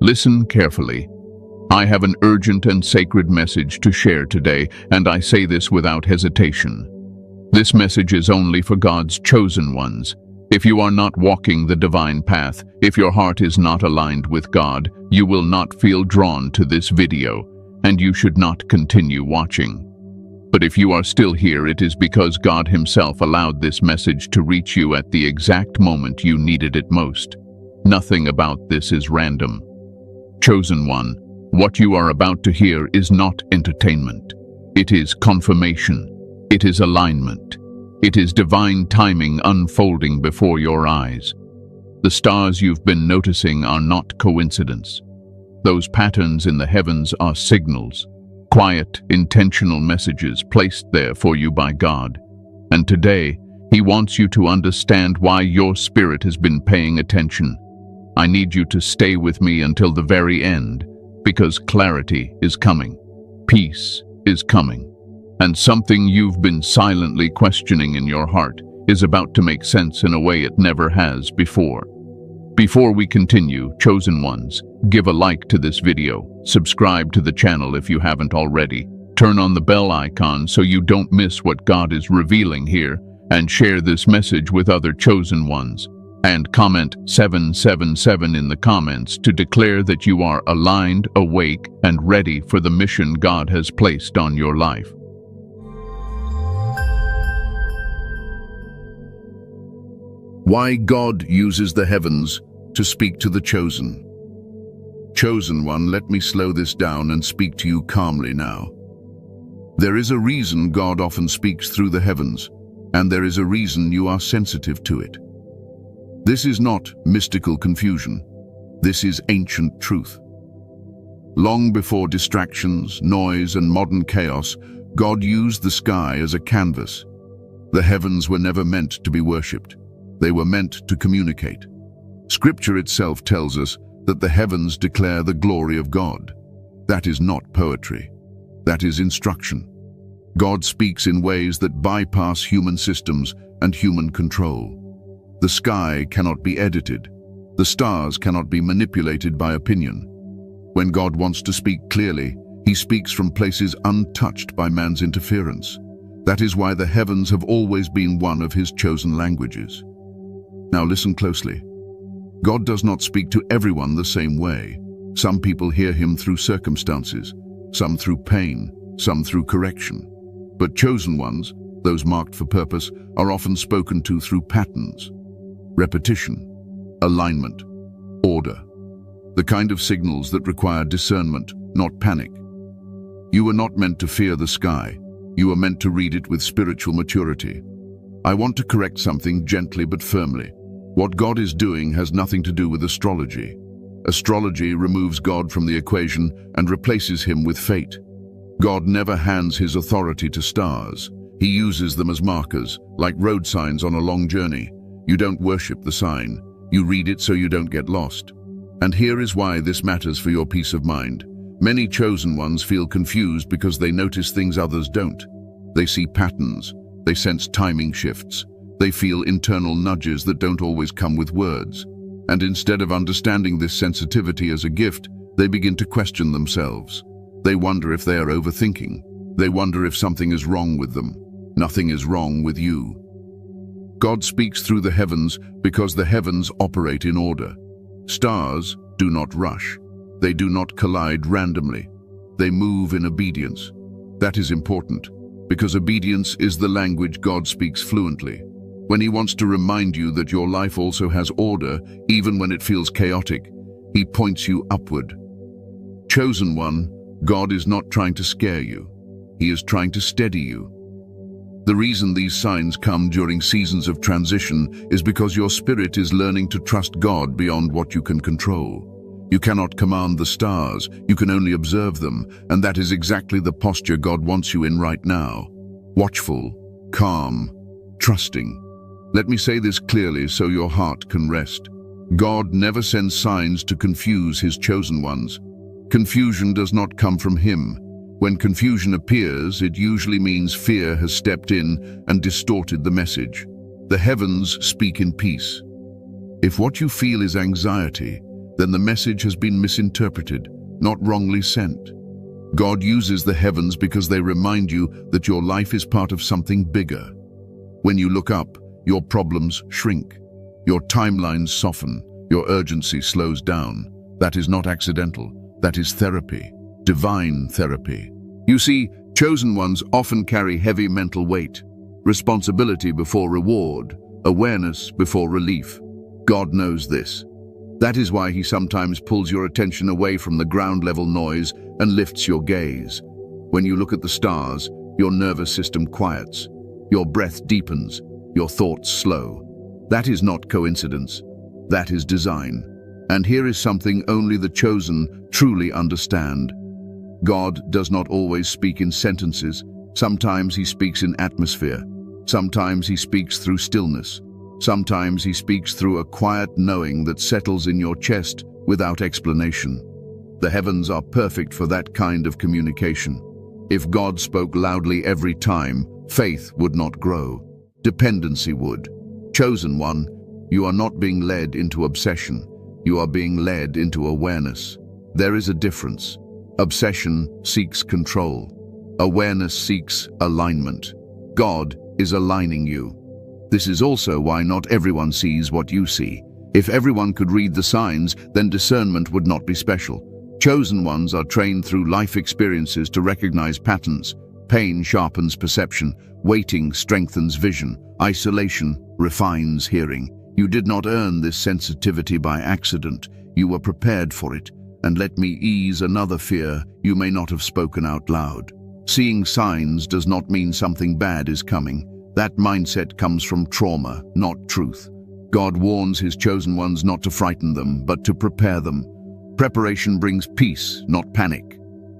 Listen carefully. I have an urgent and sacred message to share today, and I say this without hesitation. This message is only for God's chosen ones. If you are not walking the divine path, if your heart is not aligned with God, you will not feel drawn to this video, and you should not continue watching. But if you are still here, it is because God Himself allowed this message to reach you at the exact moment you needed it most. Nothing about this is random. Chosen one, what you are about to hear is not entertainment. It is confirmation. It is alignment. It is divine timing unfolding before your eyes. The stars you've been noticing are not coincidence. Those patterns in the heavens are signals, quiet, intentional messages placed there for you by God. And today, He wants you to understand why your spirit has been paying attention. I need you to stay with me until the very end, because clarity is coming, peace is coming, and something you've been silently questioning in your heart is about to make sense in a way it never has before. Before we continue, chosen ones, give a like to this video, subscribe to the channel if you haven't already, turn on the bell icon so you don't miss what God is revealing here, and share this message with other chosen ones. And comment 777 in the comments to declare that you are aligned, awake, and ready for the mission God has placed on your life. Why God uses the heavens to speak to the chosen. Chosen one, let me slow this down and speak to you calmly now. There is a reason God often speaks through the heavens, and there is a reason you are sensitive to it. This is not mystical confusion. This is ancient truth. Long before distractions, noise, and modern chaos, God used the sky as a canvas. The heavens were never meant to be worshipped. They were meant to communicate. Scripture itself tells us that the heavens declare the glory of God. That is not poetry. That is instruction. God speaks in ways that bypass human systems and human control. The sky cannot be edited. The stars cannot be manipulated by opinion. When God wants to speak clearly, He speaks from places untouched by man's interference. That is why the heavens have always been one of His chosen languages. Now listen closely. God does not speak to everyone the same way. Some people hear Him through circumstances, some through pain, some through correction. But chosen ones, those marked for purpose, are often spoken to through patterns, repetition, alignment, order, the kind of signals that require discernment, not panic. You were not meant to fear the sky. You were meant to read it with spiritual maturity. I want to correct something gently but firmly. What God is doing has nothing to do with astrology. Astrology removes God from the equation and replaces Him with fate. God never hands His authority to stars. He uses them as markers, like road signs on a long journey. You don't worship the sign. You read it so you don't get lost. And here is why this matters for your peace of mind. Many chosen ones feel confused because they notice things others don't. They see patterns. They sense timing shifts. They feel internal nudges that don't always come with words. And instead of understanding this sensitivity as a gift, they begin to question themselves. They wonder if they are overthinking. They wonder if something is wrong with them. Nothing is wrong with you. God speaks through the heavens because the heavens operate in order. Stars do not rush. They do not collide randomly. They move in obedience. That is important, because obedience is the language God speaks fluently. When He wants to remind you that your life also has order, even when it feels chaotic, He points you upward. Chosen one, God is not trying to scare you. He is trying to steady you. The reason these signs come during seasons of transition is because your spirit is learning to trust God beyond what you can control. You cannot command the stars, you can only observe them, and that is exactly the posture God wants you in right now. Watchful, calm, trusting. Let me say this clearly so your heart can rest. God never sends signs to confuse His chosen ones. Confusion does not come from Him. When confusion appears, it usually means fear has stepped in and distorted the message. The heavens speak in peace. If what you feel is anxiety, then the message has been misinterpreted, not wrongly sent. God uses the heavens because they remind you that your life is part of something bigger. When you look up, your problems shrink. Your timelines soften. Your urgency slows down. That is not accidental. That is therapy. Divine therapy. You see, chosen ones often carry heavy mental weight. Responsibility before reward. Awareness before relief. God knows this. That is why he sometimes pulls your attention away from the ground-level noise and lifts your gaze. When you look at the stars, your nervous system quiets. Your breath deepens. Your thoughts slow. That is not coincidence. That is design. And here is something only the chosen truly understand. God does not always speak in sentences. Sometimes he speaks in atmosphere. Sometimes he speaks through stillness. Sometimes he speaks through a quiet knowing that settles in your chest without explanation. The heavens are perfect for that kind of communication. If God spoke loudly every time, faith would not grow. Dependency would. Chosen one, you are not being led into obsession. You are being led into awareness. There is a difference. Obsession seeks control. Awareness seeks alignment. God is aligning you. This is also why not everyone sees what you see. If everyone could read the signs, then discernment would not be special. Chosen ones are trained through life experiences to recognize patterns. Pain sharpens perception. Waiting strengthens vision. Isolation refines hearing. You did not earn this sensitivity by accident. You were prepared for it. And let me ease another fear you may not have spoken out loud. Seeing signs does not mean something bad is coming. That mindset comes from trauma, not truth. God warns his chosen ones not to frighten them, but to prepare them. Preparation brings peace, not panic.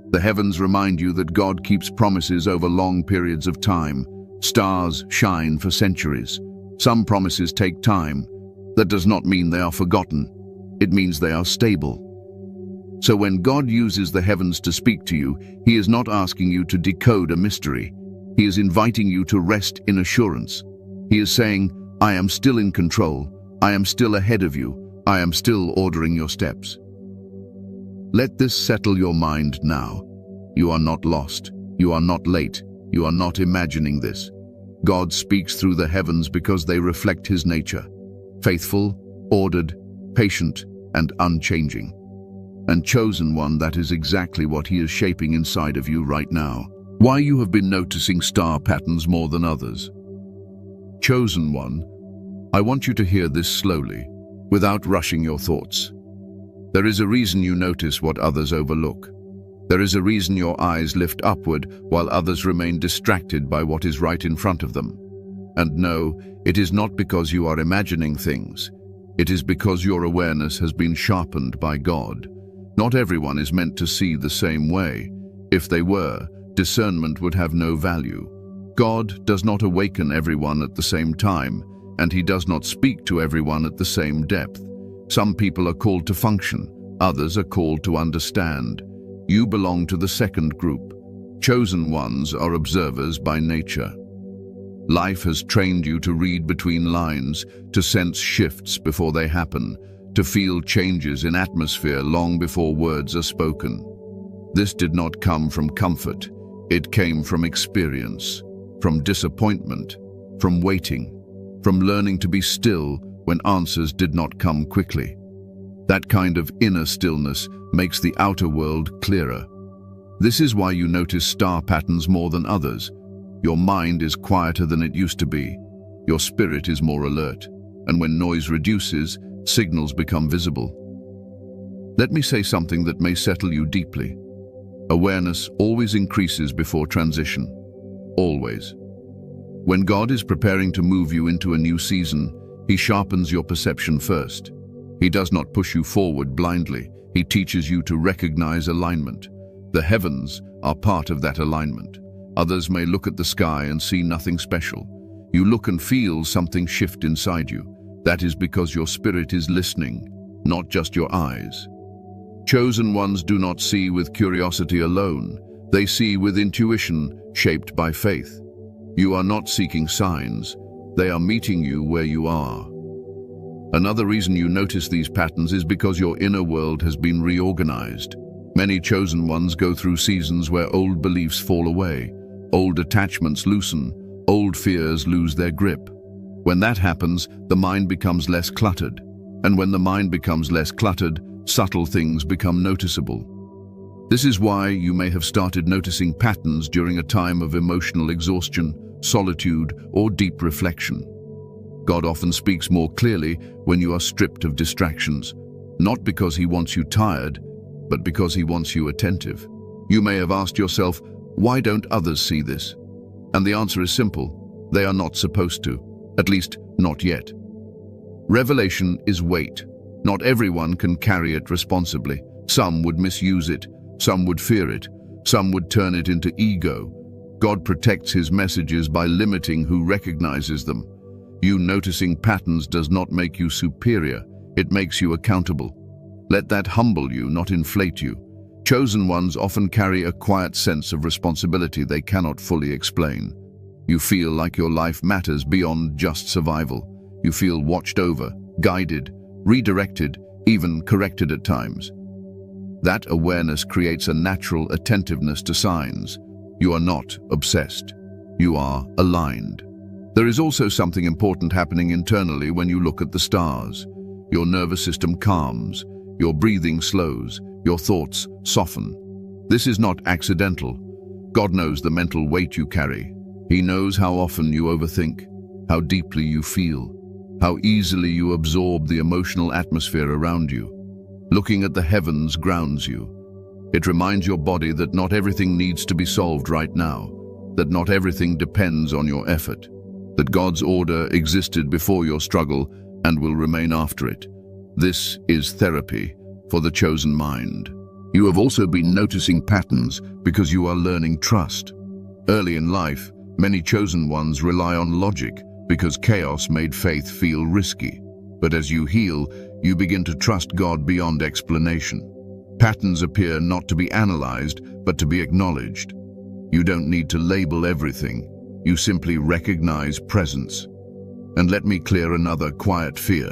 The heavens remind you that God keeps promises over long periods of time. Stars shine for centuries. Some promises take time. That does not mean they are forgotten. It means they are stable. So when God uses the heavens to speak to you, he is not asking you to decode a mystery. He is inviting you to rest in assurance. He is saying, I am still in control. I am still ahead of you. I am still ordering your steps. Let this settle your mind now. You are not lost. You are not late. You are not imagining this. God speaks through the heavens because they reflect his nature. Faithful, ordered, patient, and unchanging. And chosen one, that is exactly what he is shaping inside of you right now. Why you have been noticing star patterns more than others. Chosen one, I want you to hear this slowly, without rushing your thoughts. There is a reason you notice what others overlook. There is a reason your eyes lift upward while others remain distracted by what is right in front of them. And no, it is not because you are imagining things. It is because your awareness has been sharpened by God. Not everyone is meant to see the same way. If they were, discernment would have no value. God does not awaken everyone at the same time, and he does not speak to everyone at the same depth. Some people are called to function, others are called to understand. You belong to the second group. Chosen ones are observers by nature. Life has trained you to read between lines, to sense shifts before they happen, to feel changes in atmosphere long before words are spoken. This did not come from comfort. It came from experience, from disappointment, from waiting, from learning to be still when answers did not come quickly. That kind of inner stillness makes the outer world clearer. This is why you notice star patterns more than others. Your mind is quieter than it used to be. Your spirit is more alert. And when noise reduces, signals become visible. Let me say something that may settle you deeply. Awareness always increases before transition. Always. When God is preparing to move you into a new season, he sharpens your perception first. He does not push you forward blindly. He teaches you to recognize alignment. The heavens are part of that alignment. Others may look at the sky and see nothing special. You look and feel something shift inside you. That is because your spirit is listening, not just your eyes. Chosen ones do not see with curiosity alone. They see with intuition shaped by faith. You are not seeking signs. They are meeting you where you are. Another reason you notice these patterns is because your inner world has been reorganized. Many chosen ones go through seasons where old beliefs fall away, old attachments loosen, old fears lose their grip. When that happens, the mind becomes less cluttered. And when the mind becomes less cluttered, subtle things become noticeable. This is why you may have started noticing patterns during a time of emotional exhaustion, solitude, or deep reflection. God often speaks more clearly when you are stripped of distractions, not because He wants you tired, but because He wants you attentive. You may have asked yourself, why don't others see this? And the answer is simple: they are not supposed to, at least not yet. Revelation is weight. Not everyone can carry it responsibly. Some would misuse it, some would fear it, some would turn it into ego. God protects His messages by limiting who recognizes them. You noticing patterns does not make you superior, it makes you accountable. Let that humble you, not inflate you. Chosen ones often carry a quiet sense of responsibility they cannot fully explain. You feel like your life matters beyond just survival. You feel watched over, guided, redirected, even corrected at times. That awareness creates a natural attentiveness to signs. You are not obsessed. You are aligned. There is also something important happening internally when you look at the stars. Your nervous system calms, your breathing slows, your thoughts soften. This is not accidental. God knows the mental weight you carry. He knows how often you overthink, how deeply you feel, how easily you absorb the emotional atmosphere around you. Looking at the heavens grounds you. It reminds your body that not everything needs to be solved right now, that not everything depends on your effort, that God's order existed before your struggle and will remain after it. This is therapy for the chosen mind. You have also been noticing patterns because you are learning trust. Early in life, many chosen ones rely on logic because chaos made faith feel risky. But as you heal, you begin to trust God beyond explanation. Patterns appear not to be analyzed, but to be acknowledged. You don't need to label everything. You simply recognize presence. And let me clear another quiet fear.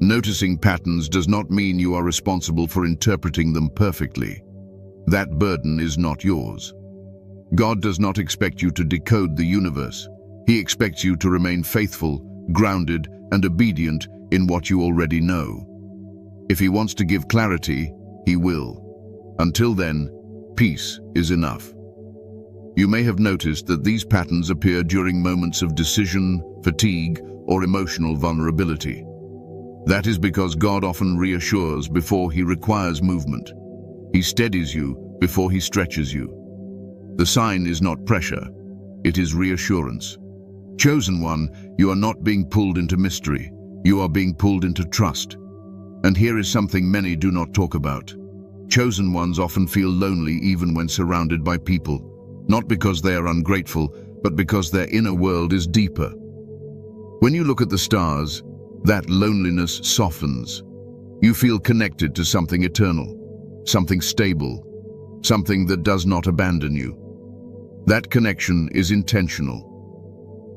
Noticing patterns does not mean you are responsible for interpreting them perfectly. That burden is not yours. God does not expect you to decode the universe. He expects you to remain faithful, grounded, and obedient in what you already know. If He wants to give clarity, He will. Until then, peace is enough. You may have noticed that these patterns appear during moments of decision, fatigue, or emotional vulnerability. That is because God often reassures before He requires movement. He steadies you before He stretches you. The sign is not pressure, it is reassurance. Chosen one, you are not being pulled into mystery, you are being pulled into trust. And here is something many do not talk about. Chosen ones often feel lonely even when surrounded by people, not because they are ungrateful, but because their inner world is deeper. When you look at the stars, that loneliness softens. You feel connected to something eternal, something stable, something that does not abandon you. That connection is intentional.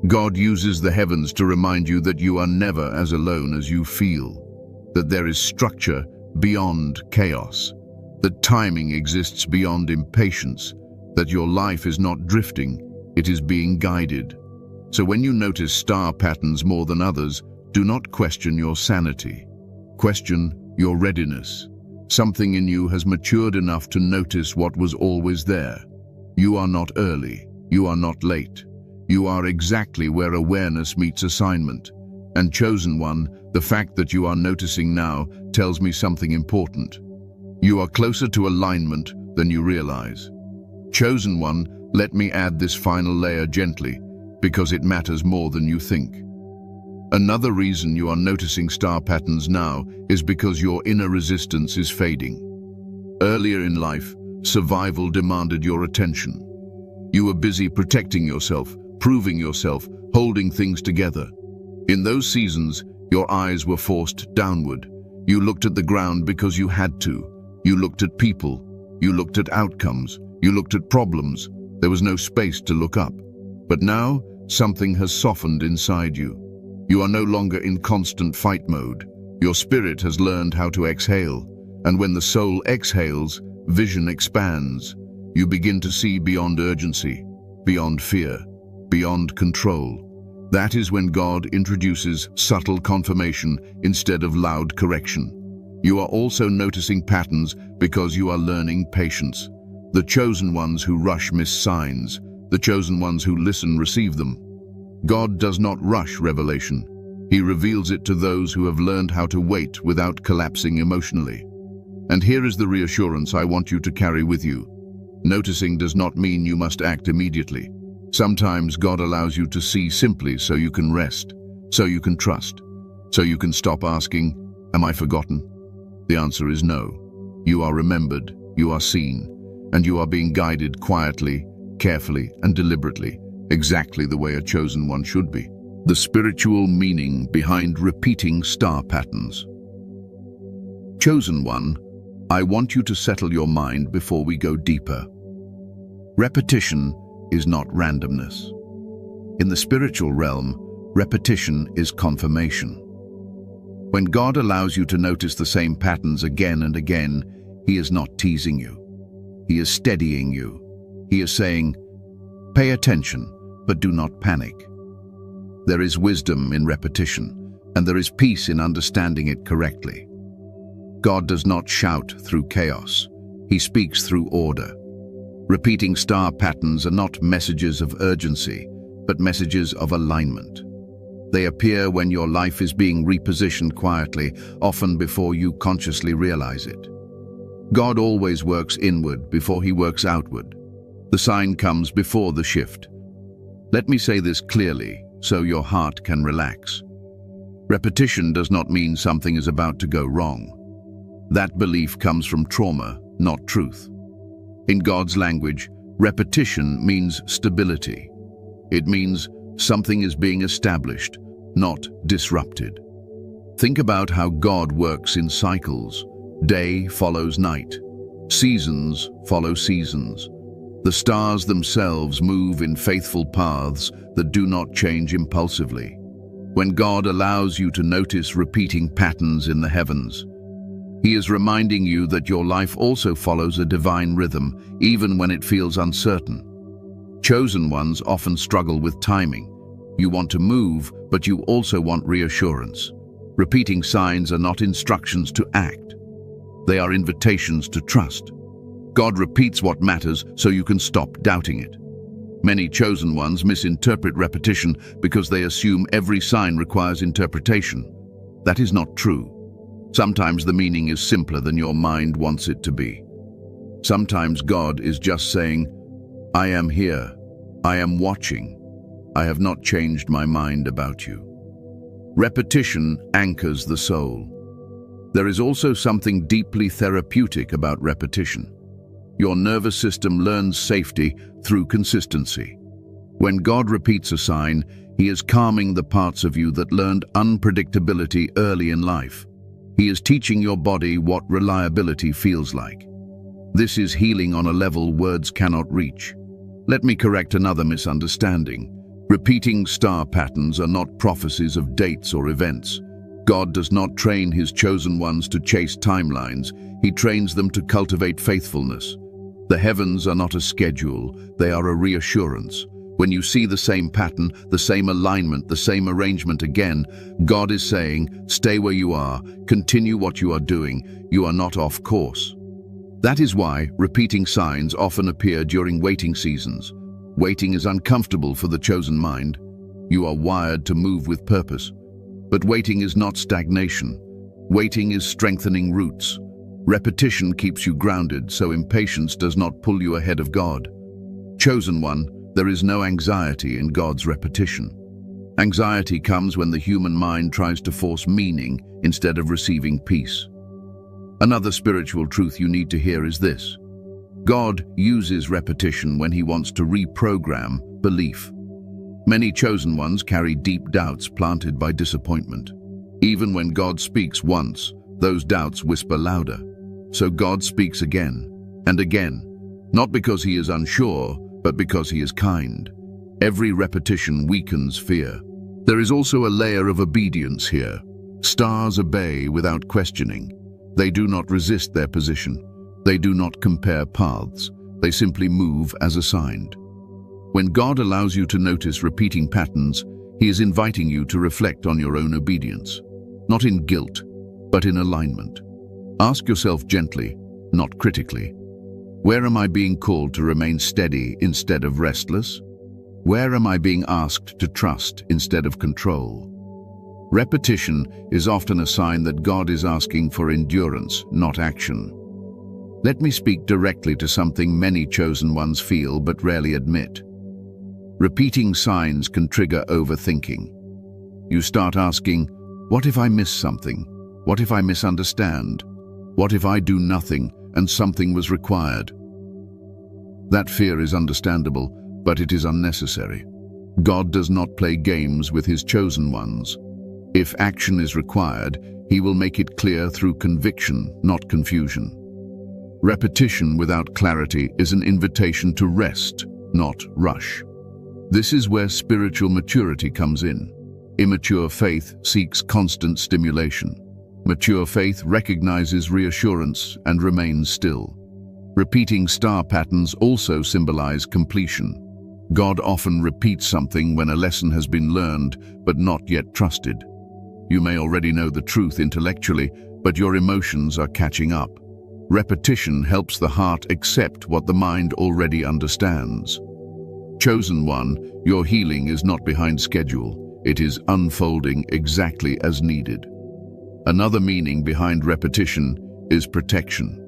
God uses the heavens to remind you that you are never as alone as you feel, that there is structure beyond chaos, that timing exists beyond impatience, that your life is not drifting, it is being guided. So when you notice star patterns more than others, do not question your sanity. Question your readiness. Something in you has matured enough to notice what was always there. You are not early. You are not late. You are exactly where awareness meets assignment. And chosen one, the fact that you are noticing now tells me something important. You are closer to alignment than you realize. Chosen one, let me add this final layer gently, because it matters more than you think. Another reason you are noticing star patterns now is because your inner resistance is fading. Earlier in life, survival demanded your attention. You were busy protecting yourself, proving yourself, holding things together. In those seasons, your eyes were forced downward. You looked at the ground because you had to. You looked at people. You looked at outcomes. You looked at problems. There was no space to look up. But now, something has softened inside you. You are no longer in constant fight mode. Your spirit has learned how to exhale, and when the soul exhales, vision expands. You begin to see beyond urgency, beyond fear, beyond control. That is when God introduces subtle confirmation instead of loud correction. You are also noticing patterns because you are learning patience. The chosen ones who rush miss signs. The chosen ones who listen receive them. God does not rush revelation. He reveals it to those who have learned how to wait without collapsing emotionally. And here is the reassurance I want you to carry with you. Noticing does not mean you must act immediately. Sometimes God allows you to see simply so you can rest, so you can trust, so you can stop asking, "Am I forgotten?" The answer is no. You are remembered, you are seen, and you are being guided quietly, carefully, and deliberately, exactly the way a chosen one should be. The spiritual meaning behind repeating star patterns. Chosen one, I want you to settle your mind before we go deeper. Repetition is not randomness. In the spiritual realm, repetition is confirmation. When God allows you to notice the same patterns again and again, He is not teasing you. He is steadying you. He is saying, pay attention, but do not panic. There is wisdom in repetition, and there is peace in understanding it correctly. God does not shout through chaos. He speaks through order. Repeating star patterns are not messages of urgency, but messages of alignment. They appear when your life is being repositioned quietly, often before you consciously realize it. God always works inward before He works outward. The sign comes before the shift. Let me say this clearly, so your heart can relax. Repetition does not mean something is about to go wrong. That belief comes from trauma, not truth. In God's language, repetition means stability. It means something is being established, not disrupted. Think about how God works in cycles. Day follows night. Seasons follow seasons. The stars themselves move in faithful paths that do not change impulsively. When God allows you to notice repeating patterns in the heavens, He is reminding you that your life also follows a divine rhythm, even when it feels uncertain. Chosen ones often struggle with timing. You want to move, but you also want reassurance. Repeating signs are not instructions to act. They are invitations to trust. God repeats what matters so you can stop doubting it. Many chosen ones misinterpret repetition because they assume every sign requires interpretation. That is not true. Sometimes the meaning is simpler than your mind wants it to be. Sometimes God is just saying, I am here. I am watching. I have not changed my mind about you. Repetition anchors the soul. There is also something deeply therapeutic about repetition. Your nervous system learns safety through consistency. When God repeats a sign, He is calming the parts of you that learned unpredictability early in life. He is teaching your body what reliability feels like. This is healing on a level words cannot reach. Let me correct another misunderstanding. Repeating star patterns are not prophecies of dates or events. God does not train His chosen ones to chase timelines. He trains them to cultivate faithfulness. The heavens are not a schedule, they are a reassurance. When you see the same pattern, the same alignment, the same arrangement again, God is saying, stay where you are, continue what you are doing, you are not off course. That is why repeating signs often appear during waiting seasons. Waiting is uncomfortable for the chosen mind. You are wired to move with purpose. But waiting is not stagnation. Waiting is strengthening roots. Repetition keeps you grounded, so impatience does not pull you ahead of God. Chosen one, there is no anxiety in God's repetition. Anxiety comes when the human mind tries to force meaning instead of receiving peace. Another spiritual truth you need to hear is this. God uses repetition when He wants to reprogram belief. Many chosen ones carry deep doubts planted by disappointment. Even when God speaks once, those doubts whisper louder. So God speaks again and again, not because He is unsure, but because He is kind. Every repetition weakens fear. There is also a layer of obedience here. Stars obey without questioning. They do not resist their position. They do not compare paths. They simply move as assigned. When God allows you to notice repeating patterns, He is inviting you to reflect on your own obedience, not in guilt, but in alignment. Ask yourself gently, not critically, where am I being called to remain steady instead of restless? Where am I being asked to trust instead of control? Repetition is often a sign that God is asking for endurance, not action. Let me speak directly to something many chosen ones feel but rarely admit. Repeating signs can trigger overthinking. You start asking, what if I miss something? What if I misunderstand? What if I do nothing and something was required? That fear is understandable, but it is unnecessary. God does not play games with His chosen ones. If action is required, He will make it clear through conviction, not confusion. Repetition without clarity is an invitation to rest, not rush. This is where spiritual maturity comes in. Immature faith seeks constant stimulation. Mature faith recognizes reassurance and remains still. Repeating star patterns also symbolize completion. God often repeats something when a lesson has been learned but not yet trusted. You may already know the truth intellectually, but your emotions are catching up. Repetition helps the heart accept what the mind already understands. Chosen one, your healing is not behind schedule. It is unfolding exactly as needed. Another meaning behind repetition is protection.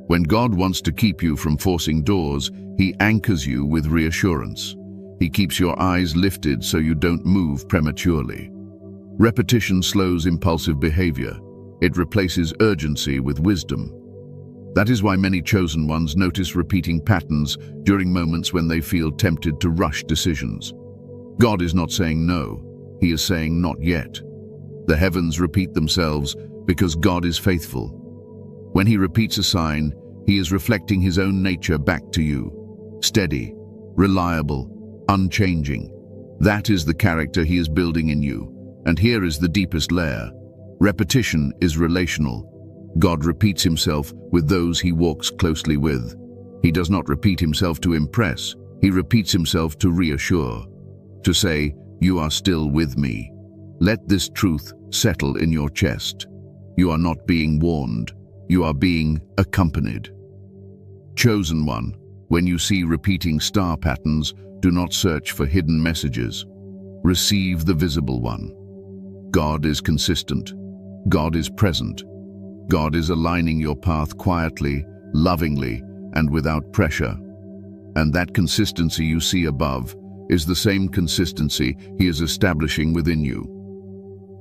When God wants to keep you from forcing doors, He anchors you with reassurance. He keeps your eyes lifted so you don't move prematurely. Repetition slows impulsive behavior. It replaces urgency with wisdom. That is why many chosen ones notice repeating patterns during moments when they feel tempted to rush decisions. God is not saying no, He is saying not yet. The heavens repeat themselves because God is faithful. When He repeats a sign, He is reflecting His own nature back to you. Steady, reliable, unchanging. That is the character He is building in you. And here is the deepest layer. Repetition is relational. God repeats Himself with those He walks closely with. He does not repeat Himself to impress. He repeats Himself to reassure, to say, "You are still with me." Let this truth settle in your chest. You are not being warned. You are being accompanied. Chosen one, when you see repeating star patterns, do not search for hidden messages. Receive the visible one. God is consistent. God is present. God is aligning your path quietly, lovingly, and without pressure. And that consistency you see above is the same consistency He is establishing within you.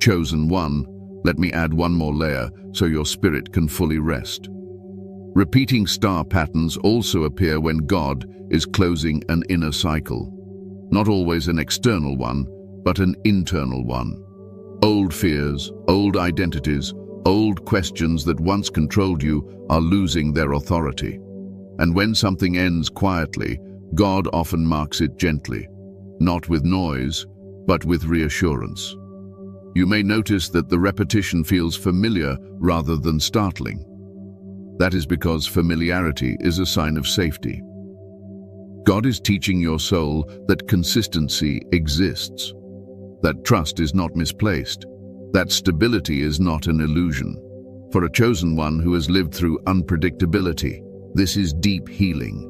Chosen one, let me add one more layer so your spirit can fully rest. Repeating star patterns also appear when God is closing an inner cycle. Not always an external one, but an internal one. Old fears, old identities, old questions that once controlled you are losing their authority. And when something ends quietly, God often marks it gently, not with noise, but with reassurance. You may notice that the repetition feels familiar rather than startling. That is because familiarity is a sign of safety. God is teaching your soul that consistency exists, that trust is not misplaced, that stability is not an illusion. For a chosen one who has lived through unpredictability, this is deep healing.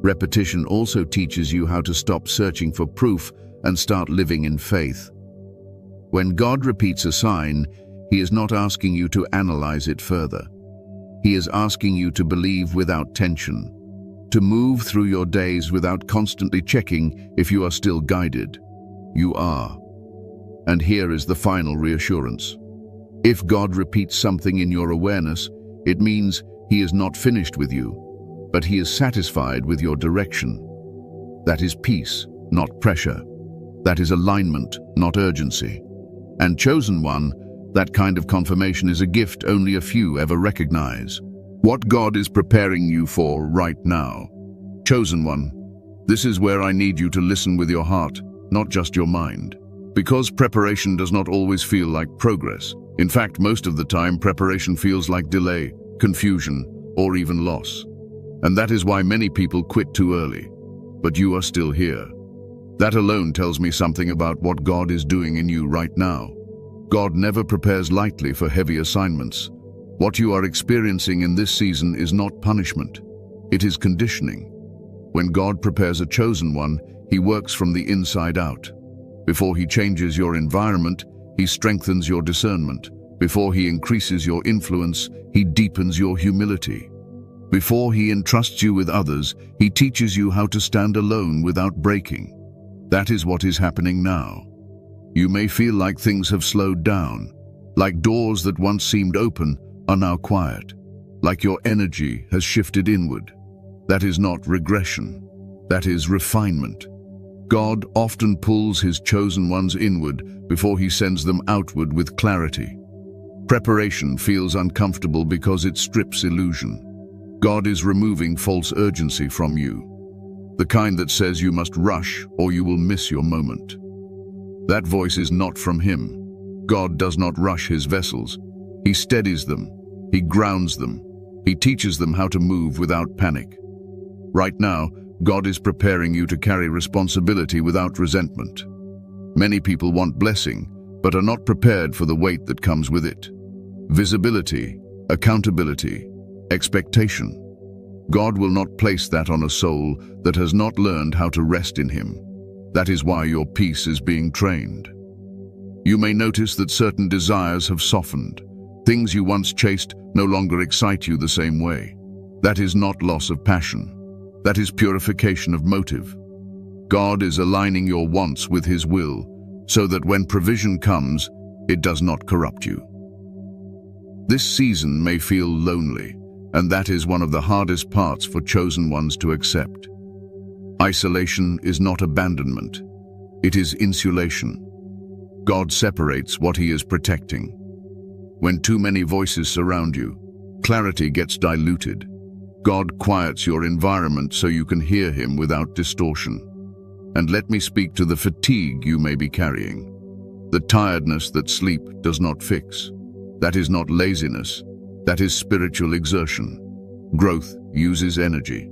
Repetition also teaches you how to stop searching for proof and start living in faith. When God repeats a sign, He is not asking you to analyze it further. He is asking you to believe without tension, to move through your days without constantly checking if you are still guided. You are. And here is the final reassurance. If God repeats something in your awareness, it means He is not finished with you, but He is satisfied with your direction. That is peace, not pressure. That is alignment, not urgency. And chosen one, that kind of confirmation is a gift only a few ever recognize. What God is preparing you for right now. Chosen one, this is where I need you to listen with your heart, not just your mind. Because preparation does not always feel like progress. In fact, most of the time, preparation feels like delay, confusion, or even loss. And that is why many people quit too early. But you are still here. That alone tells me something about what God is doing in you right now. God never prepares lightly for heavy assignments. What you are experiencing in this season is not punishment. It is conditioning. When God prepares a chosen one, He works from the inside out. Before He changes your environment, He strengthens your discernment. Before He increases your influence, He deepens your humility. Before He entrusts you with others, He teaches you how to stand alone without breaking. That is what is happening now. You may feel like things have slowed down, like doors that once seemed open are now quiet, like your energy has shifted inward. That is not regression. That is refinement. God often pulls His chosen ones inward before He sends them outward with clarity. Preparation feels uncomfortable because it strips illusion. God is removing false urgency from you, the kind that says you must rush or you will miss your moment. That voice is not from Him. God does not rush His vessels. He steadies them. He grounds them. He teaches them how to move without panic. Right now, God is preparing you to carry responsibility without resentment. Many people want blessing, but are not prepared for the weight that comes with it. Visibility, accountability, expectation. God will not place that on a soul that has not learned how to rest in Him. That is why your peace is being trained. You may notice that certain desires have softened. Things you once chased no longer excite you the same way. That is not loss of passion. That is purification of motive. God is aligning your wants with His will, so that when provision comes, it does not corrupt you. This season may feel lonely, and that is one of the hardest parts for chosen ones to accept. Isolation is not abandonment. It is insulation. God separates what He is protecting. When too many voices surround you, clarity gets diluted. God quiets your environment so you can hear Him without distortion. And let me speak to the fatigue you may be carrying. The tiredness that sleep does not fix. That is not laziness. That is spiritual exertion. Growth uses energy.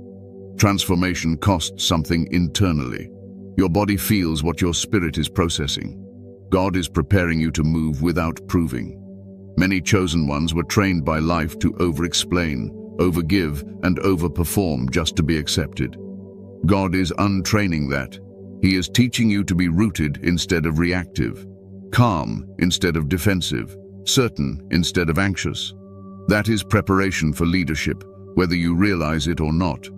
Transformation costs something internally. Your body feels what your spirit is processing. God is preparing you to move without proving. Many chosen ones were trained by life to over-explain, overgive, and overperform just to be accepted. God is untraining that. He is teaching you to be rooted instead of reactive, calm instead of defensive, certain instead of anxious. That is preparation for leadership, whether you realize it or not.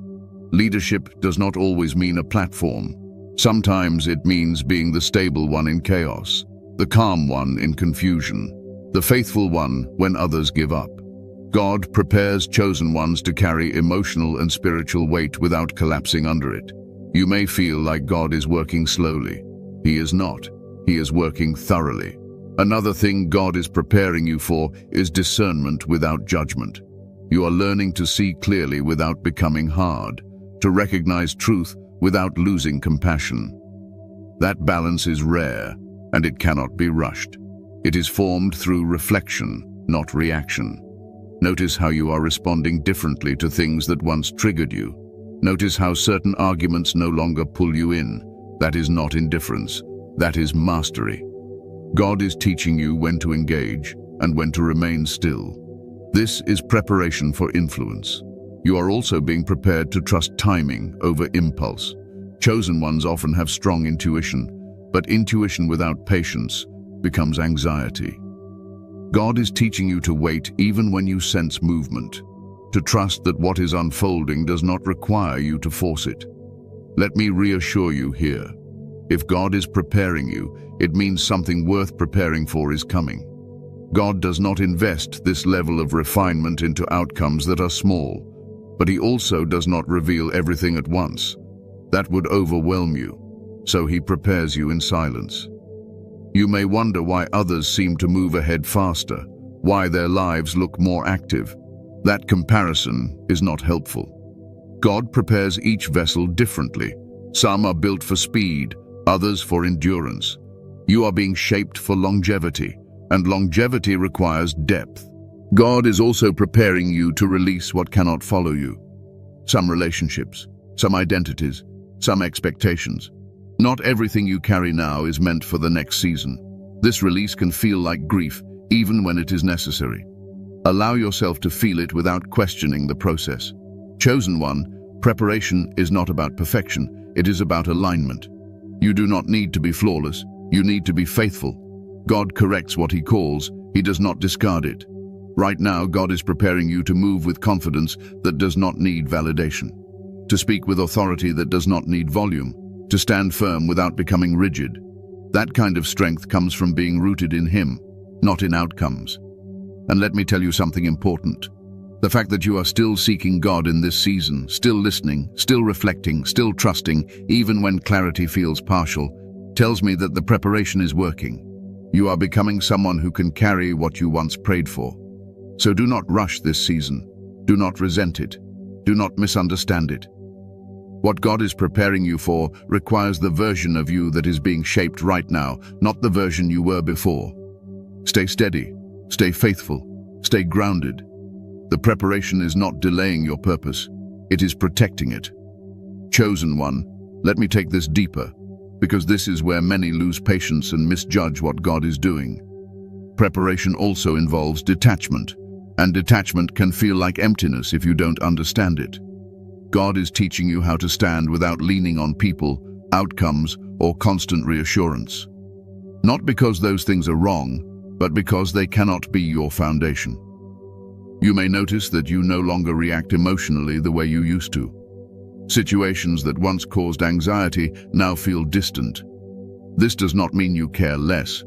Leadership does not always mean a platform. Sometimes it means being the stable one in chaos, the calm one in confusion, the faithful one when others give up. God prepares chosen ones to carry emotional and spiritual weight without collapsing under it. You may feel like God is working slowly. He is not. He is working thoroughly. Another thing God is preparing you for is discernment without judgment. You are learning to see clearly without becoming hard, to recognize truth without losing compassion. That balance is rare, and it cannot be rushed. It is formed through reflection, not reaction. Notice how you are responding differently to things that once triggered you. Notice how certain arguments no longer pull you in. That is not indifference. That is mastery. God is teaching you when to engage and when to remain still. This is preparation for influence. You are also being prepared to trust timing over impulse. Chosen ones often have strong intuition, but intuition without patience becomes anxiety. God is teaching you to wait even when you sense movement, to trust that what is unfolding does not require you to force it. Let me reassure you here. If God is preparing you, it means something worth preparing for is coming. God does not invest this level of refinement into outcomes that are small, but He also does not reveal everything at once. That would overwhelm you, so He prepares you in silence. You may wonder why others seem to move ahead faster, why their lives look more active. That comparison is not helpful. God prepares each vessel differently. Some are built for speed, others for endurance. You are being shaped for longevity, and longevity requires depth. God is also preparing you to release what cannot follow you. Some relationships, some identities, some expectations. Not everything you carry now is meant for the next season. This release can feel like grief, even when it is necessary. Allow yourself to feel it without questioning the process. Chosen one, preparation is not about perfection, it is about alignment. You do not need to be flawless, you need to be faithful. God corrects what He calls, He does not discard it. Right now, God is preparing you to move with confidence that does not need validation, to speak with authority that does not need volume, to stand firm without becoming rigid. That kind of strength comes from being rooted in Him, not in outcomes. And let me tell you something important. The fact that you are still seeking God in this season, still listening, still reflecting, still trusting, even when clarity feels partial, tells me that the preparation is working. You are becoming someone who can carry what you once prayed for. So do not rush this season. Do not resent it. Do not misunderstand it. What God is preparing you for requires the version of you that is being shaped right now, not the version you were before. Stay steady, stay faithful, stay grounded. The preparation is not delaying your purpose, it is protecting it. Chosen one, let me take this deeper, because this is where many lose patience and misjudge what God is doing. Preparation also involves detachment, and detachment can feel like emptiness if you don't understand it. God is teaching you how to stand without leaning on people, outcomes, or constant reassurance. Not because those things are wrong, but because they cannot be your foundation. You may notice that you no longer react emotionally the way you used to. Situations that once caused anxiety now feel distant. This does not mean you care less.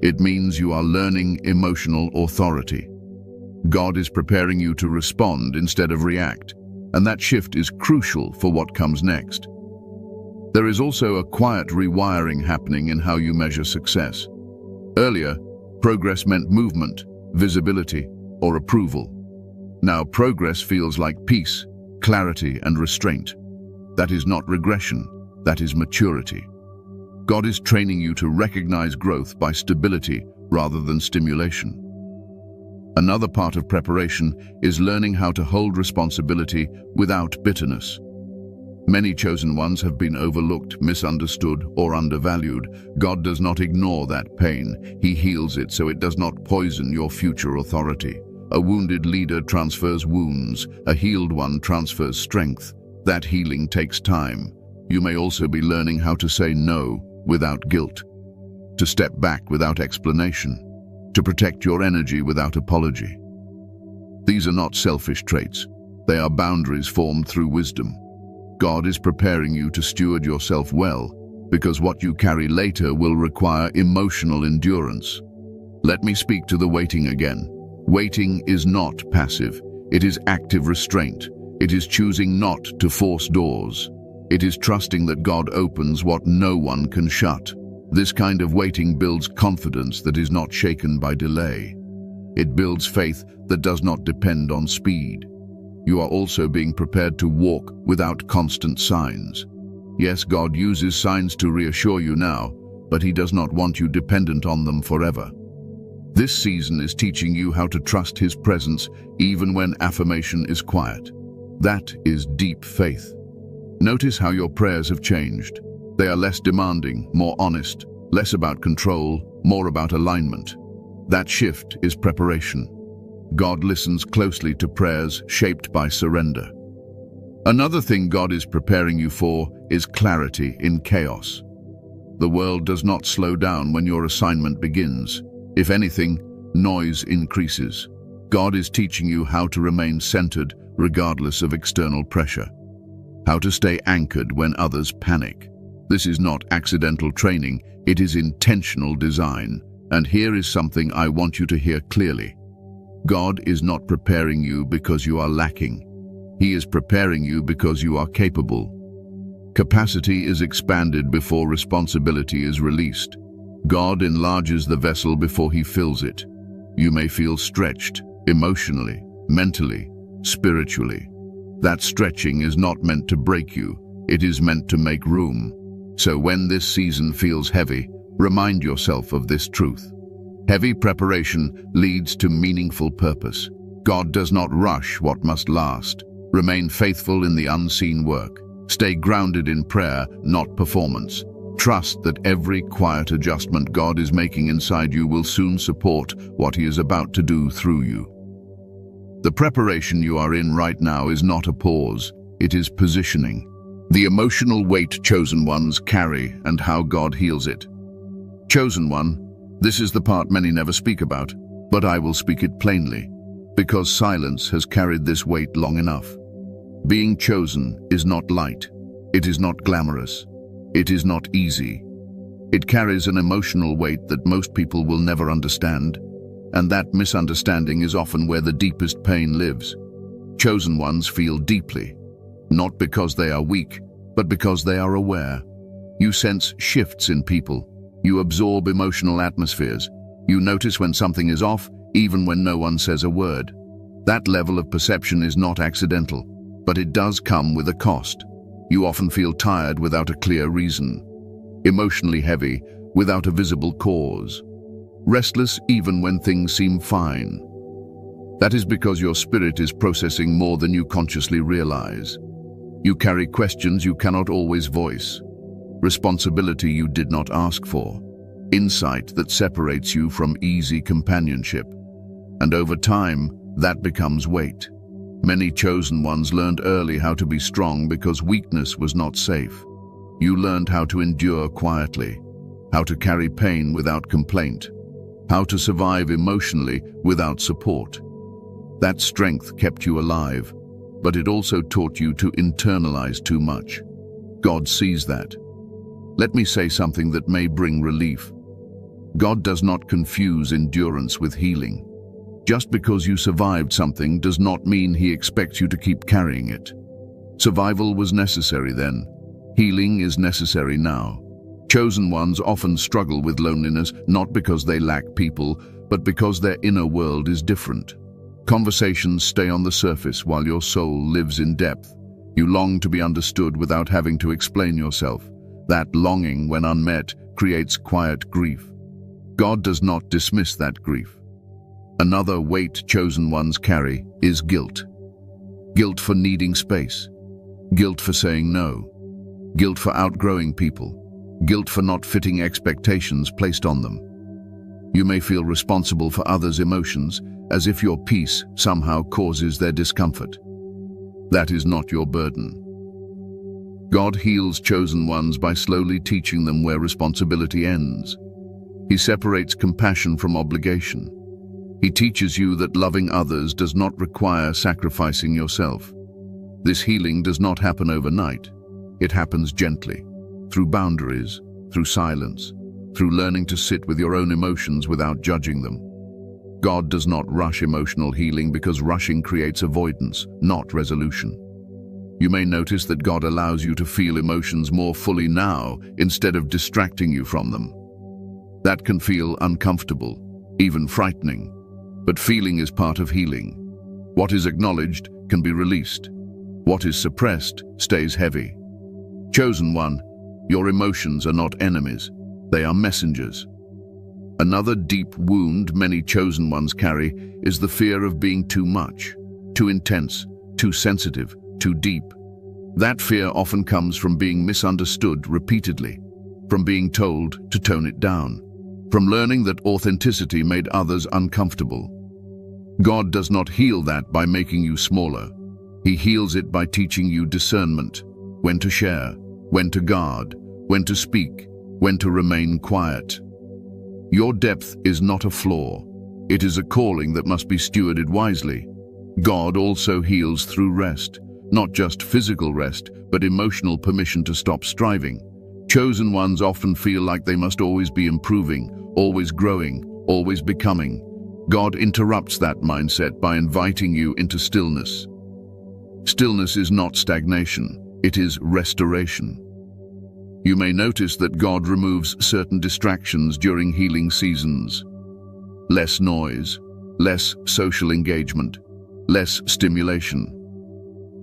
It means you are learning emotional authority. God is preparing you to respond instead of react, and that shift is crucial for what comes next. There is also a quiet rewiring happening in how you measure success. Earlier, progress meant movement, visibility, or approval. Now progress feels like peace, clarity, and restraint. That is not regression, that is maturity. God is training you to recognize growth by stability rather than stimulation. Another part of preparation is learning how to hold responsibility without bitterness. Many chosen ones have been overlooked, misunderstood, or undervalued. God does not ignore that pain. He heals it so it does not poison your future authority. A wounded leader transfers wounds. A healed one transfers strength. That healing takes time. You may also be learning how to say no without guilt, to step back without explanation, to protect your energy without apology. These are not selfish traits. They are boundaries formed through wisdom. God is preparing you to steward yourself well, because what you carry later will require emotional endurance. Let me speak to the waiting again. Waiting is not passive. It is active restraint. It is choosing not to force doors. It is trusting that God opens what no one can shut. This kind of waiting builds confidence that is not shaken by delay. It builds faith that does not depend on speed. You are also being prepared to walk without constant signs. Yes, God uses signs to reassure you now, but He does not want you dependent on them forever. This season is teaching you how to trust His presence even when affirmation is quiet. That is deep faith. Notice how your prayers have changed. They are less demanding, more honest, less about control, more about alignment. That shift is preparation. God listens closely to prayers shaped by surrender. Another thing God is preparing you for is clarity in chaos. The world does not slow down when your assignment begins. If anything, noise increases. God is teaching you how to remain centered regardless of external pressure. How to stay anchored when others panic. This is not accidental training, it is intentional design. And here is something I want you to hear clearly. God is not preparing you because you are lacking. He is preparing you because you are capable. Capacity is expanded before responsibility is released. God enlarges the vessel before He fills it. You may feel stretched, emotionally, mentally, spiritually. That stretching is not meant to break you, it is meant to make room. So when this season feels heavy, Remind yourself of this truth. Heavy preparation leads to meaningful purpose. God does not rush what must last. Remain faithful in the unseen work. Stay grounded in prayer, not performance. Trust that every quiet adjustment God is making inside you will soon support what He is about to do through you. The preparation you are in right now is not a pause, it is positioning. The emotional weight chosen ones carry and how God heals it. Chosen one, this is the part many never speak about, but I will speak it plainly, because silence has carried this weight long enough. Being chosen is not light. It is not glamorous. It is not easy. It carries an emotional weight that most people will never understand, and that misunderstanding is often where the deepest pain lives. Chosen ones feel deeply, not because they are weak, but because they are aware. You sense shifts in people. You absorb emotional atmospheres. You notice when something is off, even when no one says a word. That level of perception is not accidental, but it does come with a cost. You often feel tired without a clear reason, emotionally heavy without a visible cause, restless even when things seem fine. That is because your spirit is processing more than you consciously realize. You carry questions you cannot always voice, responsibility you did not ask for, insight that separates you from easy companionship. And over time, that becomes weight. Many chosen ones learned early how to be strong because weakness was not safe. You learned how to endure quietly, how to carry pain without complaint, how to survive emotionally without support. That strength kept you alive, but it also taught you to internalize too much. God sees that. Let me say something that may bring relief. God does not confuse endurance with healing. Just because you survived something does not mean He expects you to keep carrying it. Survival was necessary then. Healing is necessary now. Chosen ones often struggle with loneliness not because they lack people, but because their inner world is different. Conversations stay on the surface while your soul lives in depth. You long to be understood without having to explain yourself. That longing, when unmet, creates quiet grief. God does not dismiss that grief. Another weight chosen ones carry is guilt. Guilt for needing space. Guilt for saying no. Guilt for outgrowing people. Guilt for not fitting expectations placed on them. You may feel responsible for others' emotions, as if your peace somehow causes their discomfort. That is not your burden. God heals chosen ones by slowly teaching them where responsibility ends. He separates compassion from obligation. He teaches you that loving others does not require sacrificing yourself. This healing does not happen overnight. It happens gently, through boundaries, through silence, through learning to sit with your own emotions without judging them. God does not rush emotional healing because rushing creates avoidance, not resolution. You may notice that God allows you to feel emotions more fully now instead of distracting you from them. That can feel uncomfortable, even frightening, but feeling is part of healing. What is acknowledged can be released. What is suppressed stays heavy. Chosen one, your emotions are not enemies, they are messengers. Another deep wound many chosen ones carry is the fear of being too much, too intense, too sensitive, too deep. That fear often comes from being misunderstood repeatedly, from being told to tone it down, from learning that authenticity made others uncomfortable. God does not heal that by making you smaller. He heals it by teaching you discernment, when to share, when to guard, when to speak, when to remain quiet. Your depth is not a flaw. It is a calling that must be stewarded wisely. God also heals through rest, not just physical rest, but emotional permission to stop striving. Chosen ones often feel like they must always be improving, always growing, always becoming. God interrupts that mindset by inviting you into stillness. Stillness is not stagnation, it is restoration. You may notice that God removes certain distractions during healing seasons. Less noise, less social engagement, less stimulation.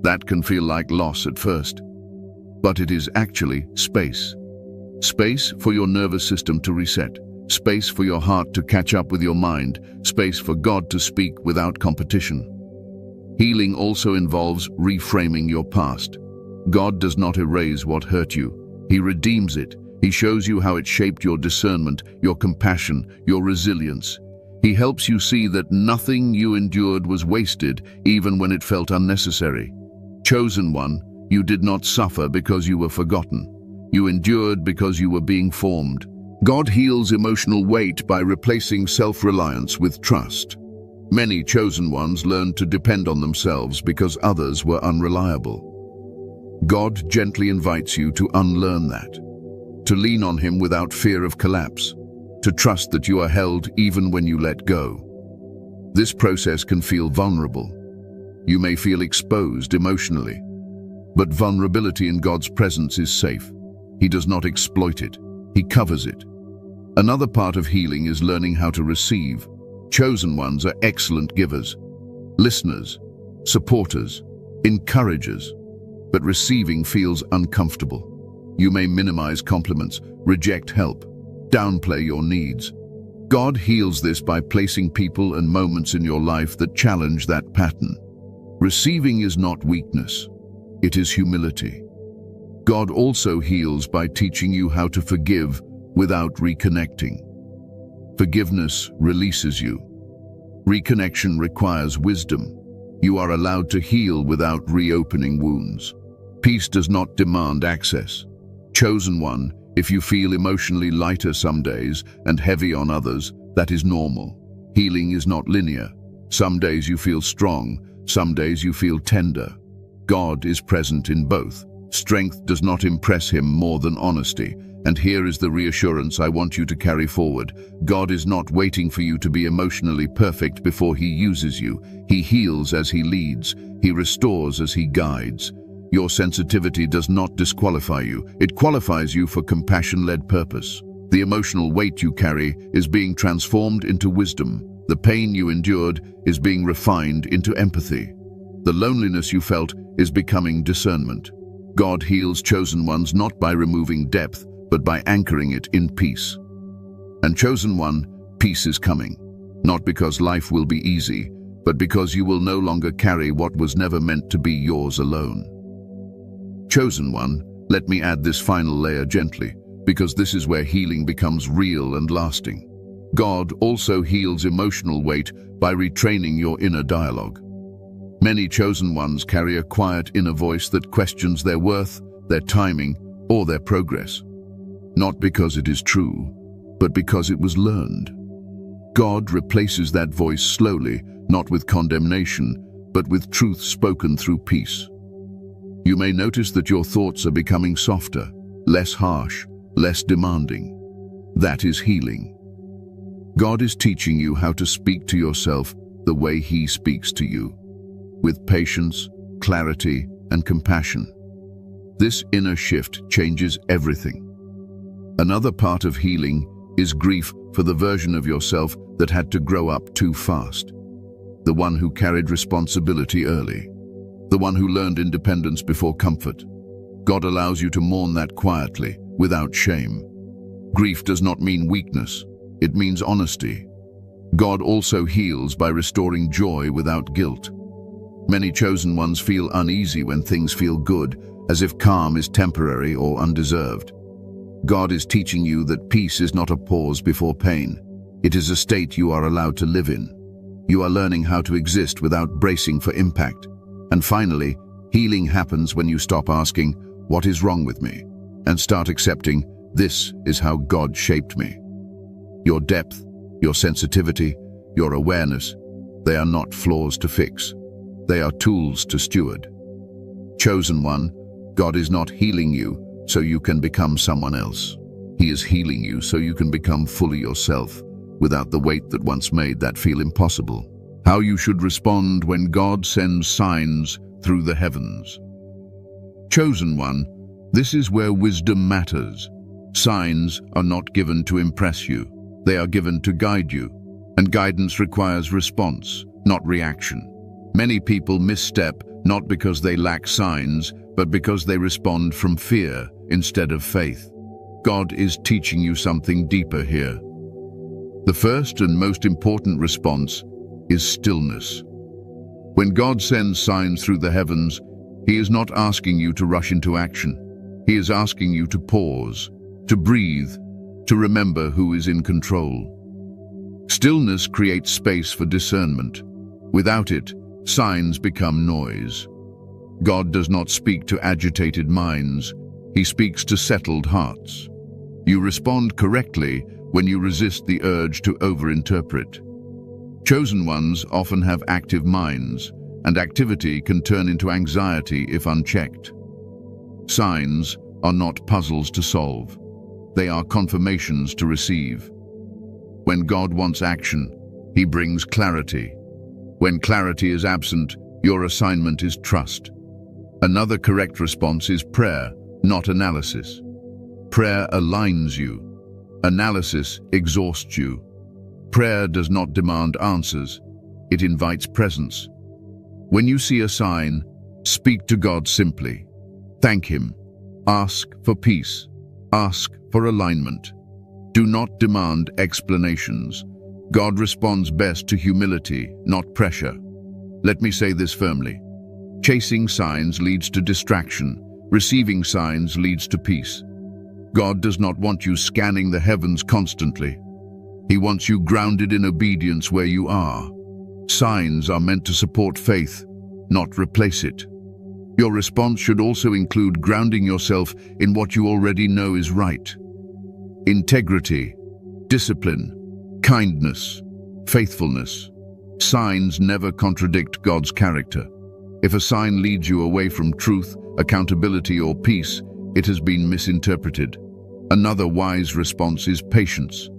That can feel like loss at first, but it is actually space. Space for your nervous system to reset. Space for your heart to catch up with your mind. Space for God to speak without competition. Healing also involves reframing your past. God does not erase what hurt you. He redeems it. He shows you how it shaped your discernment, your compassion, your resilience. He helps you see that nothing you endured was wasted, even when it felt unnecessary. Chosen one, you did not suffer because you were forgotten. You endured because you were being formed. God heals emotional weight by replacing self-reliance with trust. Many chosen ones learned to depend on themselves because others were unreliable. God gently invites you to unlearn that, to lean on Him without fear of collapse, to trust that you are held even when you let go. This process can feel vulnerable. You may feel exposed emotionally, but vulnerability in God's presence is safe. He does not exploit it. He covers it. Another part of healing is learning how to receive. Chosen ones are excellent givers, listeners, supporters, encouragers, but receiving feels uncomfortable. You may minimize compliments, reject help, downplay your needs. God heals this by placing people and moments in your life that challenge that pattern. Receiving is not weakness, it is humility. God also heals by teaching you how to forgive without reconnecting. Forgiveness releases you. Reconnection requires wisdom. You are allowed to heal without reopening wounds. Peace does not demand access. Chosen one, if you feel emotionally lighter some days and heavy on others, that is normal. Healing is not linear. Some days you feel strong, some days you feel tender. God is present in both. Strength does not impress Him more than honesty. And here is the reassurance I want you to carry forward. God is not waiting for you to be emotionally perfect before He uses you. He heals as He leads. He restores as He guides. Your sensitivity does not disqualify you. It qualifies you for compassion-led purpose. The emotional weight you carry is being transformed into wisdom. The pain you endured is being refined into empathy. The loneliness you felt is becoming discernment. God heals chosen ones not by removing depth, but by anchoring it in peace. And chosen one, peace is coming, not because life will be easy, but because you will no longer carry what was never meant to be yours alone. Chosen one, let me add this final layer gently, because this is where healing becomes real and lasting. God also heals emotional weight by retraining your inner dialogue. Many chosen ones carry a quiet inner voice that questions their worth, their timing, or their progress. Not because it is true, but because it was learned. God replaces that voice slowly, not with condemnation, but with truth spoken through peace. You may notice that your thoughts are becoming softer, less harsh, less demanding. That is healing. God is teaching you how to speak to yourself the way He speaks to you, with patience, clarity, and compassion. This inner shift changes everything. Another part of healing is grief for the version of yourself that had to grow up too fast. The one who carried responsibility early. The one who learned independence before comfort. God allows you to mourn that quietly, without shame. Grief does not mean weakness, it means honesty. God also heals by restoring joy without guilt. Many chosen ones feel uneasy when things feel good, as if calm is temporary or undeserved. God is teaching you that peace is not a pause before pain. It is a state you are allowed to live in. You are learning how to exist without bracing for impact. And finally, healing happens when you stop asking, "What is wrong with me?" and start accepting, "This is how God shaped me." Your depth, your sensitivity, your awareness, they are not flaws to fix. They are tools to steward. Chosen one, God is not healing you so you can become someone else. He is healing you so you can become fully yourself, without the weight that once made that feel impossible. How you should respond when God sends signs through the heavens. Chosen one, this is where wisdom matters. Signs are not given to impress you. They are given to guide you. And guidance requires response, not reaction. Many people misstep not because they lack signs, but because they respond from fear instead of faith. God is teaching you something deeper here. The first and most important response is stillness. When God sends signs through the heavens, He is not asking you to rush into action. He is asking you to pause, to breathe, to remember who is in control. Stillness creates space for discernment. Without it, signs become noise. God does not speak to agitated minds. He speaks to settled hearts. You respond correctly when you resist the urge to overinterpret. Chosen ones often have active minds, and activity can turn into anxiety if unchecked. Signs are not puzzles to solve. They are confirmations to receive. When God wants action, He brings clarity. When clarity is absent, your assignment is trust. Another correct response is prayer, not analysis. Prayer aligns you. Analysis exhausts you. Prayer does not demand answers. It invites presence. When you see a sign, speak to God simply. Thank Him. Ask for peace. Ask for alignment. Do not demand explanations. God responds best to humility, not pressure. Let me say this firmly. Chasing signs leads to distraction. Receiving signs leads to peace. God does not want you scanning the heavens constantly. He wants you grounded in obedience where you are. Signs are meant to support faith, not replace it. Your response should also include grounding yourself in what you already know is right. Integrity, discipline, kindness, faithfulness. Signs never contradict God's character. If a sign leads you away from truth, accountability, or peace, it has been misinterpreted. Another wise response is patience.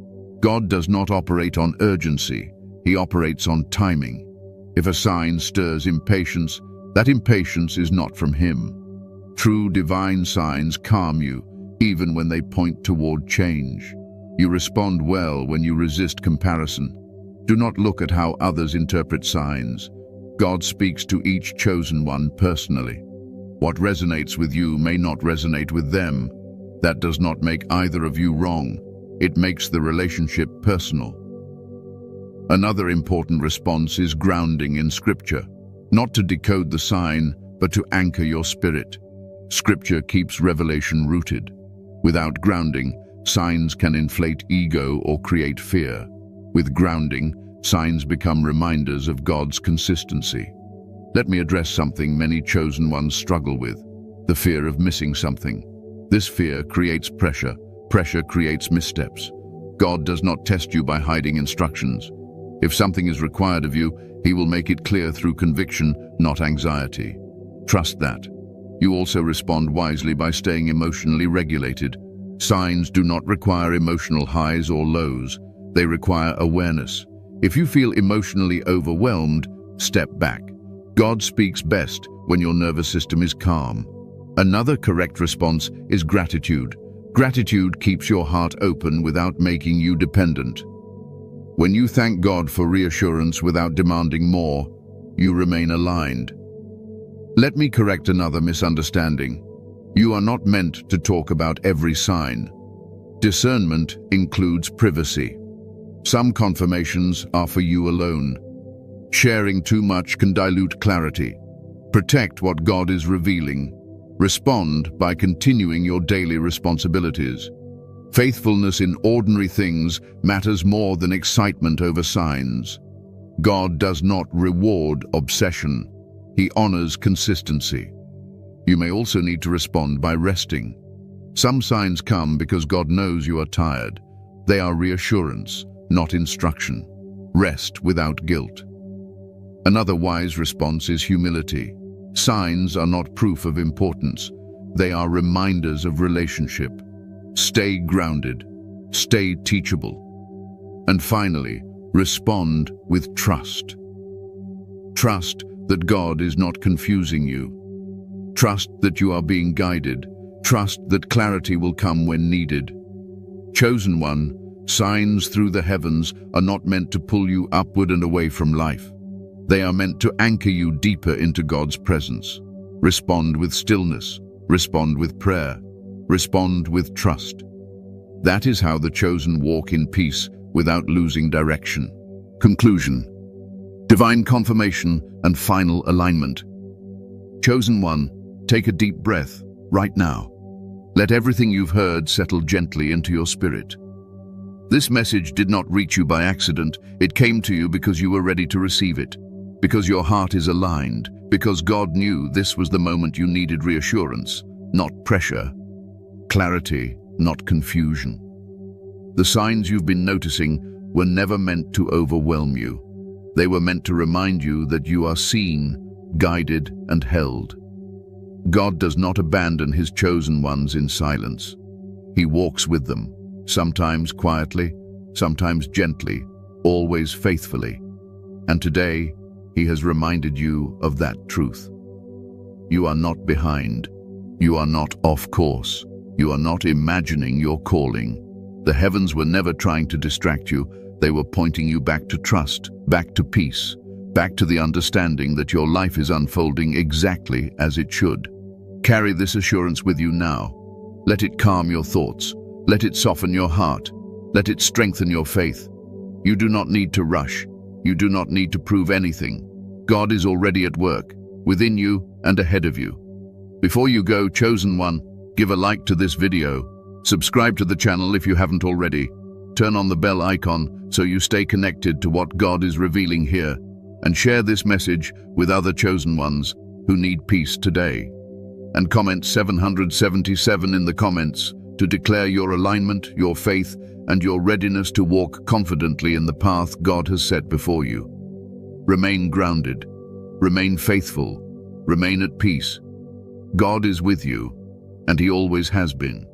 God does not operate on urgency. He operates on timing. If a sign stirs impatience, that impatience is not from Him. True divine signs calm you, even when they point toward change. You respond well when you resist comparison. Do not look at how others interpret signs. God speaks to each chosen one personally. What resonates with you may not resonate with them. That does not make either of you wrong. It makes the relationship personal. Another important response is grounding in Scripture. Not to decode the sign, but to anchor your spirit. Scripture keeps revelation rooted. Without grounding, signs can inflate ego or create fear. With grounding, signs become reminders of God's consistency. Let me address something many chosen ones struggle with: the fear of missing something. This fear creates pressure. Pressure creates missteps. God does not test you by hiding instructions. If something is required of you, He will make it clear through conviction, not anxiety. Trust that. You also respond wisely by staying emotionally regulated. Signs do not require emotional highs or lows. They require awareness. If you feel emotionally overwhelmed, step back. God speaks best when your nervous system is calm. Another correct response is gratitude. Gratitude keeps your heart open without making you dependent. When you thank God for reassurance without demanding more, you remain aligned. Let me correct another misunderstanding. You are not meant to talk about every sign. Discernment includes privacy. Some confirmations are for you alone. Sharing too much can dilute clarity. Protect what God is revealing. Respond by continuing your daily responsibilities. Faithfulness in ordinary things matters more than excitement over signs. God does not reward obsession. He honors consistency. You may also need to respond by resting. Some signs come because God knows you are tired. They are reassurance, not instruction. Rest without guilt. Another wise response is humility. Signs are not proof of importance. They are reminders of relationship. Stay grounded. Stay teachable. And finally, respond with trust. Trust that God is not confusing you. Trust that you are being guided. Trust that clarity will come when needed. Chosen one, signs through the heavens are not meant to pull you upward and away from life. They are meant to anchor you deeper into God's presence. Respond with stillness. Respond with prayer. Respond with trust. That is how the chosen walk in peace without losing direction. Conclusion. Divine confirmation and final alignment. Chosen one, take a deep breath right now. Let everything you've heard settle gently into your spirit. This message did not reach you by accident. It came to you because you were ready to receive it, because your heart is aligned, because God knew this was the moment you needed reassurance, not pressure, clarity, not confusion. The signs you've been noticing were never meant to overwhelm you. They were meant to remind you that you are seen, guided, and held. God does not abandon his chosen ones in silence. He walks with them, sometimes quietly, sometimes gently, always faithfully. And today, he has reminded you of that truth. You are not behind. You are not off course. You are not imagining your calling. The heavens were never trying to distract you. They were pointing you back to trust, back to peace, back to the understanding that your life is unfolding exactly as it should. Carry this assurance with you now. Let it calm your thoughts. Let it soften your heart. Let it strengthen your faith. You do not need to rush. You do not need to prove anything. God is already at work, within you and ahead of you. Before you go, chosen one, give a like to this video. Subscribe to the channel if you haven't already. Turn on the bell icon so you stay connected to what God is revealing here, and share this message with other chosen ones who need peace today. And comment 777 in the comments to declare your alignment, your faith, and your readiness to walk confidently in the path God has set before you. Remain grounded, remain faithful, remain at peace. God is with you, and he always has been.